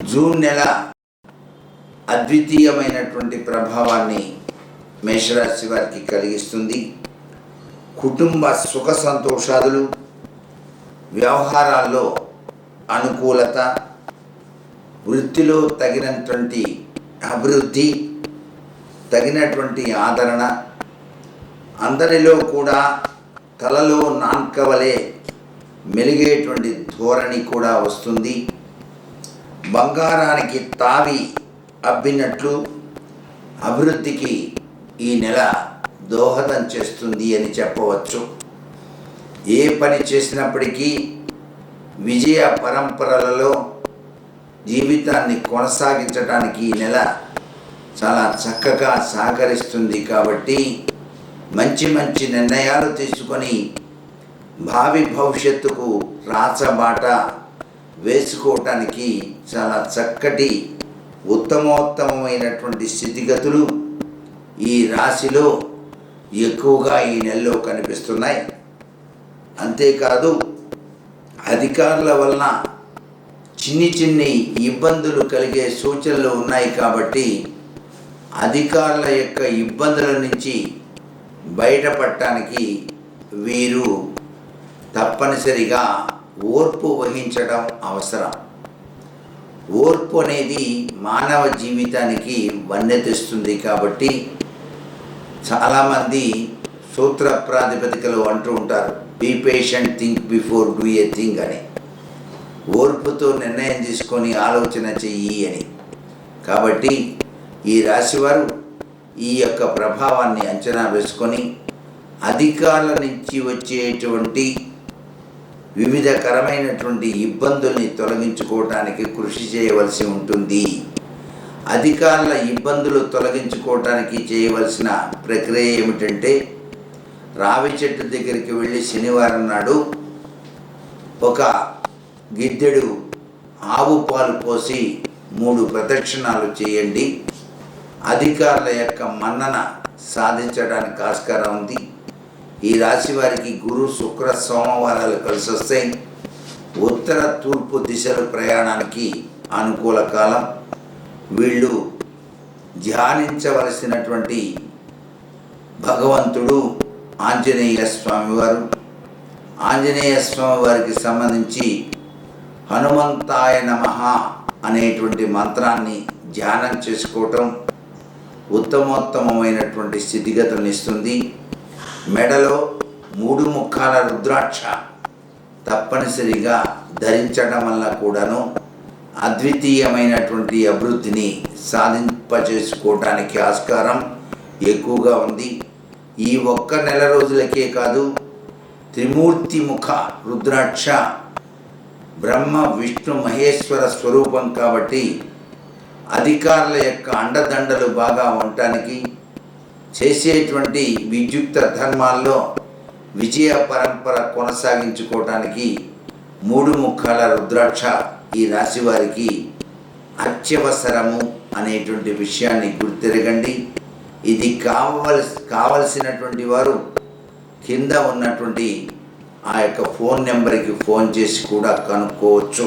June నెల అద్వితీయమైనటువంటి ప్రభావాన్ని మేషరాశి వారికి కలిగిస్తుంది. కుటుంబ సుఖ సంతోషాలు, వ్యవహారాల్లో అనుకూలత, వృత్తిలో తగినటువంటి అభివృద్ధి, తగినటువంటి ఆదరణ, అందరిలో కూడా తలలో నాన్కవలే మెలిగేటువంటి ధోరణి కూడా వస్తుంది. బంగారానికి తావి అబ్బినట్లు అభివృద్ధికి ఈ నెల దోహదం చేస్తుంది అని చెప్పవచ్చు. ఏ పని చేసినప్పటికీ విజయ పరంపరలలో జీవితాన్ని కొనసాగించడానికి ఈ నెల చాలా చక్కగా సహకరిస్తుంది. కాబట్టి మంచి మంచి నిర్ణయాలు తీసుకొని భావి భవిష్యత్తుకు రాచబాట వేసుకోవటానికి చాలా చక్కటి ఉత్తమోత్తమైనటువంటి స్థితిగతులు ఈ రాశిలో ఎక్కువగా ఈ నెలలో కనిపిస్తున్నాయి. అంతేకాదు, అధికారుల వలన చిన్ని ఇబ్బందులు కలిగే సూచనలు ఉన్నాయి. కాబట్టి అధికారుల యొక్క ఇబ్బందుల నుంచి బయటపడటానికి వీరు తప్పనిసరిగా ఓర్పు వహించడం అవసరం. ఓర్పు అనేది మానవ జీవితానికి వన్నె తెస్తుంది. కాబట్టి చాలామంది సూత్ర ప్రాతిపదికలు అంటూ ఉంటారు, be patient, think before do a thing అని. ఓర్పుతో నిర్ణయం తీసుకొని ఆలోచన చెయ్యి అని. కాబట్టి ఈ రాశివారు ఈ యొక్క ప్రభావాన్ని అంచనా వేసుకొని అధికారుల నుంచి వచ్చేటువంటి వివిధకరమైనటువంటి ఇబ్బందుల్ని తొలగించుకోవటానికి కృషి చేయవలసి ఉంటుంది. అధికారుల ఇబ్బందులు తొలగించుకోవటానికి చేయవలసిన ప్రక్రియ ఏమిటంటే, రావి చెట్టు దగ్గరికి వెళ్ళి శనివారం నాడు ఒక గిద్దెడు ఆవు పాలు పోసి 3 ప్రదక్షిణాలు చేయండి. అధికారుల యొక్క మన్నన సాధించడానికి ఆస్కారం ఉంది. ఈ రాశి వారికి గురు, శుక్ర, సోమవారాలు కలిసి వస్తాయి. ఉత్తర తూర్పు దిశల ప్రయాణానికి అనుకూల కాలం. వీళ్ళు ధ్యానించవలసినటువంటి భగవంతుడు ఆంజనేయ స్వామివారు. ఆంజనేయ స్వామి వారికి సంబంధించి హనుమంతాయ నమః అనేటువంటి మంత్రాన్ని ధ్యానం చేసుకోవటం ఉత్తమోత్తమైనటువంటి స్థితిగతులను ఇస్తుంది. మెడలో 3 ముఖాల రుద్రాక్ష తప్పనిసరిగా ధరించడం వల్ల కూడాను అద్వితీయమైనటువంటి అభివృద్ధిని సాధింపచేసుకోవడానికి ఆస్కారం ఎక్కువగా ఉంది. ఈ ఒక్క నెల రోజులకే కాదు, త్రిమూర్తి ముఖ రుద్రాక్ష బ్రహ్మ, విష్ణు, మహేశ్వర స్వరూపం. కాబట్టి అధికారుల యొక్క అండదండలు బాగా ఉండటానికి, చేసేటువంటి విద్యుక్త ధర్మాల్లో విజయ పరంపర కొనసాగించుకోవటానికి 3 ముఖాల రుద్రాక్ష ఈ రాశి వారికి అత్యవసరము అనేటువంటి విషయాన్ని గుర్తిరగండి. ఇది కావలసినటువంటి వారు కింద ఉన్నటువంటి ఆ యొక్క ఫోన్ నెంబర్కి ఫోన్ చేసి కూడా కనుక్కోవచ్చు.